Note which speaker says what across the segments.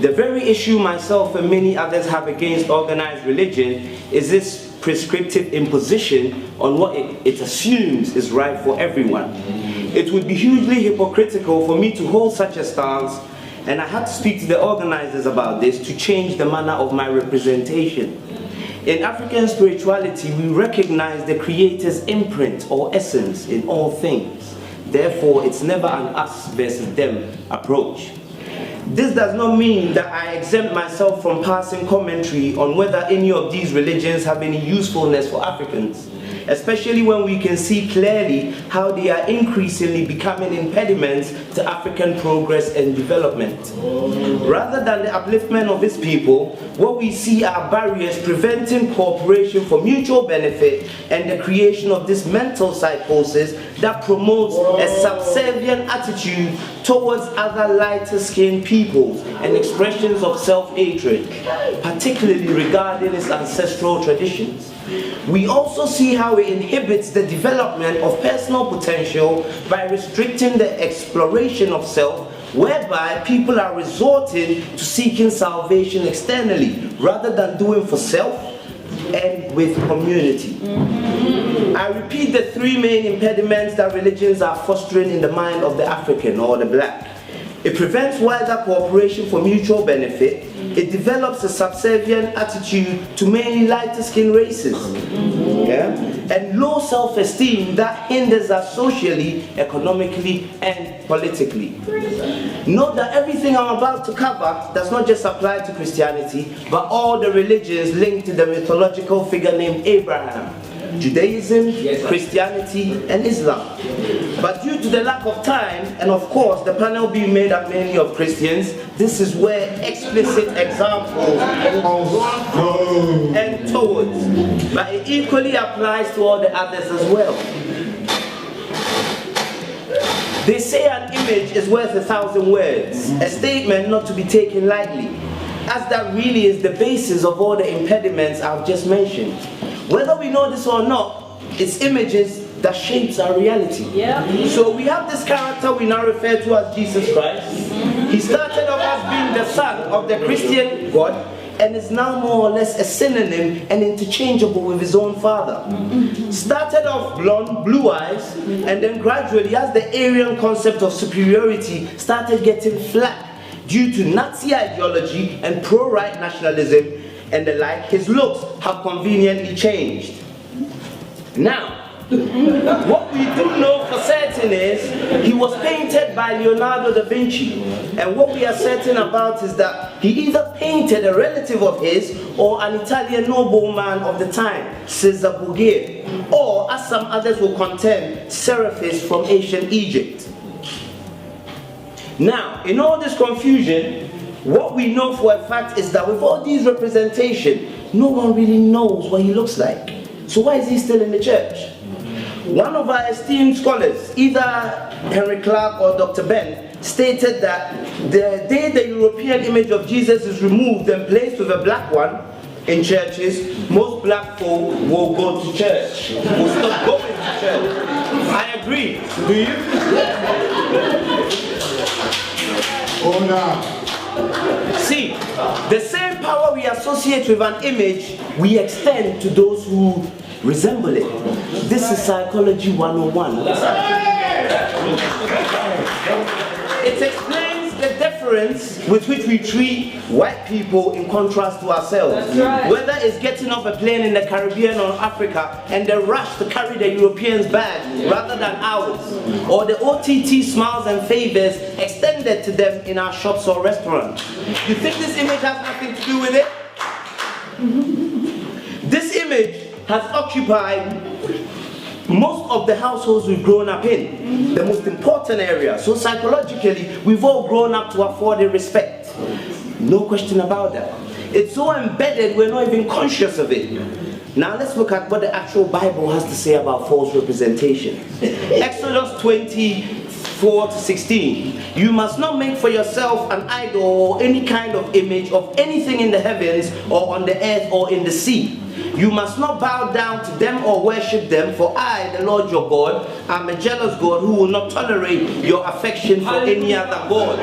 Speaker 1: The very issue myself and many others have against organized religion is this prescriptive imposition on what it assumes is right for everyone. It would be hugely hypocritical for me to hold such a stance, and I had to speak to the organizers about this to change the manner of my representation. In African spirituality, we recognize the Creator's imprint or essence in all things. Therefore, it's never an us versus them approach. This does not mean that I exempt myself from passing commentary on whether any of these religions have any usefulness for Africans, especially when we can see clearly how they are increasingly becoming impediments to African progress and development. Rather than the upliftment of its people, what we see are barriers preventing cooperation for mutual benefit and the creation of this mental psychosis that promotes a subservient attitude towards other lighter-skinned peoples and expressions of self-hatred, particularly regarding its ancestral traditions. We also see how it inhibits the development of personal potential by restricting the exploration of self, whereby people are resorting to seeking salvation externally rather than doing for self and with community. I repeat the three main impediments that religions are fostering in the mind of the African or the black. It prevents wider cooperation for mutual benefit. It develops a subservient attitude to mainly lighter-skinned races. And low self-esteem that hinders us socially, economically, and politically. Note that everything I'm about to cover does not just apply to Christianity, but all the religions linked to the mythological figure named Abraham. Judaism, Christianity, and Islam. But due to the lack of time, and of course the panel being made up mainly of Christians, this is where explicit examples and towards, but it equally applies to all the others as well. They say an image is worth 1,000 words, a statement not to be taken lightly, as that really is the basis of all the impediments I've just mentioned. Whether we know this or not, it's images that shapes our reality. So we have this character we now refer to as Jesus Christ. He started off as being the son of the Christian God and is now more or less a synonym and interchangeable with his own father. Started off blonde, blue eyes, and then gradually, as the Aryan concept of superiority started getting flat due to Nazi ideology and pro-right nationalism and the like, his looks have conveniently changed. Now, what we do know for certain is he was painted by Leonardo da Vinci, and what we are certain about is that he either painted a relative of his or an Italian nobleman of the time, Caesar Borgia, or as some others will contend, Seraphis from ancient Egypt. Now, in all this confusion, what we know for a fact is that with all these representation, no one really knows what he looks like. So why is he still in the church? One of our esteemed scholars, either Henry Clark or Dr. Ben, stated that the day the European image of Jesus is removed and placed with a black one in churches, most black folk will go to church, will stop going to church. I agree. Do you?
Speaker 2: Oh, no.
Speaker 1: See, the same power we associate with an image, we extend to those who resemble it. This is psychology 101. It explains the difference with which we treat white people in contrast to ourselves. Whether it's getting off a plane in the Caribbean or Africa and the rush to carry the Europeans' bag rather than ours, or the OTT smiles and favors extended to them in our shops or restaurants. You think this image has nothing to do with it? This image has occupied most of the households we've grown up in, the most important area. So psychologically, we've all grown up to afford it respect. No question about that. It's so embedded, we're not even conscious of it. Now let's look at what the actual Bible has to say about false representation. Exodus 24:16. You must not make for yourself an idol or any kind of image of anything in the heavens or on the earth or in the sea. You must not bow down to them or worship them, for I, the Lord your God, am a jealous God who will not tolerate your affection for any other God.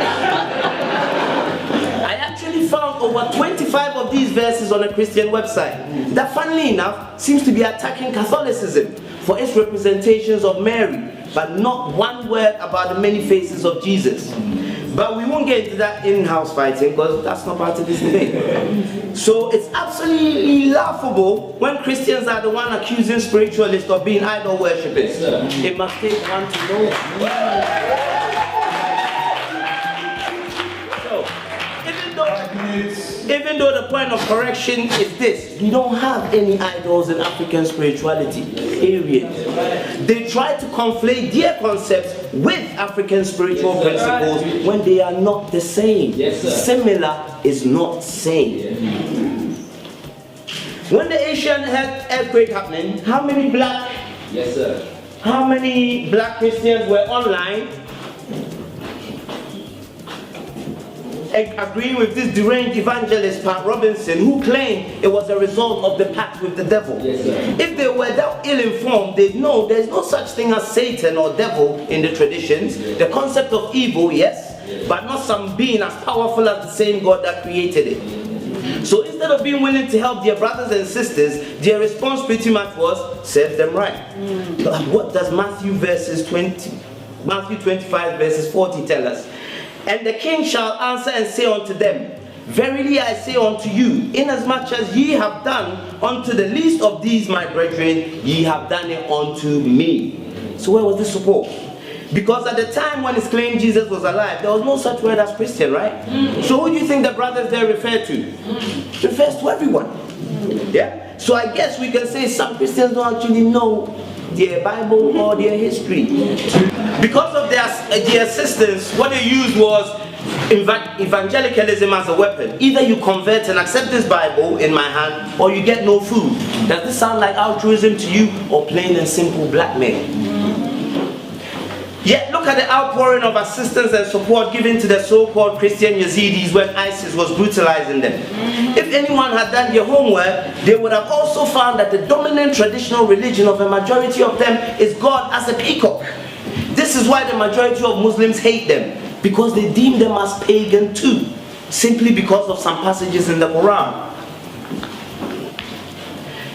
Speaker 1: I actually found over 25 of these verses on a Christian website that, funnily enough, seems to be attacking Catholicism for its representations of Mary, but not one word about the many faces of Jesus. But we won't get into that in-house fighting because that's not part of this debate. So it's absolutely laughable when Christians are the one accusing spiritualists of being idol worshippers. It must take one to know. Even though the point of correction is this, we don't have any idols in African spirituality, period. They try to conflate their concepts with African spiritual principles when they are not the same. Similar is not same. When the Asian had earthquake happening, how many black Christians were online agreeing with this deranged evangelist Pat Robinson, who claimed it was a result of the pact with the devil? If they were that ill-informed, they'd know there's no such thing as Satan or devil in the traditions. The concept of evil, yes, but not some being as powerful as the same God that created it. So instead of being willing to help their brothers and sisters, their response pretty much was, serve them right. But what does Matthew 25 verses 40 tell us? And the king shall answer and say unto them, verily I say unto you, inasmuch as ye have done unto the least of these my brethren, ye have done it unto me. So where was this support? Because at the time when it's claimed Jesus was alive, there was no such word as Christian, right? So who do you think the brothers there refer to? It refers to everyone. Yeah? So I guess we can say some Christians don't actually know their Bible or their history. Because of their assistance, what they used was evangelicalism as a weapon. Either you convert and accept this Bible in my hand, or you get no food. Does this sound like altruism to you, or plain and simple blackmail? Yet look at the outpouring of assistance and support given to the so-called Christian Yazidis when ISIS was brutalizing them. If anyone had done their homework, they would have also found that the dominant traditional religion of a majority of them is God as a peacock. This is why the majority of Muslims hate them, because they deem them as pagan too, simply because of some passages in the Quran.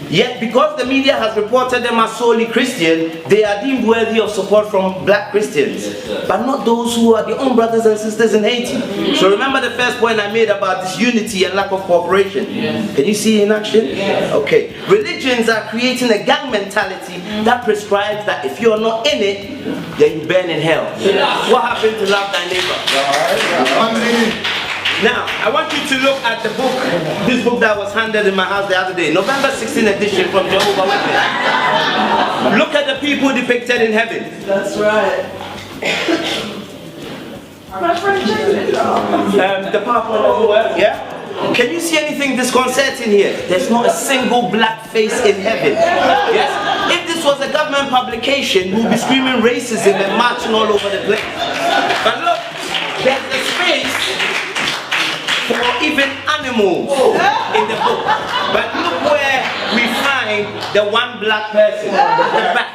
Speaker 1: Yet because the media has reported them as solely Christian, they are deemed worthy of support from black Christians, but not those who are their own brothers and sisters in Haiti. So remember the first point I made about disunity and lack of cooperation. Can you see in action? Okay. Religions are creating a gang mentality that prescribes that if you're not in it, then you burn in hell. What happened to love thy neighbor? Now, I want you to look at the book, this book that was handed in my house the other day, November 16 edition from Jehovah's Witness. Look at the people depicted in heaven. That's right. My friend the Papa, yeah? Can you see anything disconcerting here? There's not a single black face in heaven. Yes? If this was a government publication, we'd be screaming racism and marching all over the place. But look, there's a space for even animals in the book. But look where we find the one black person, the back.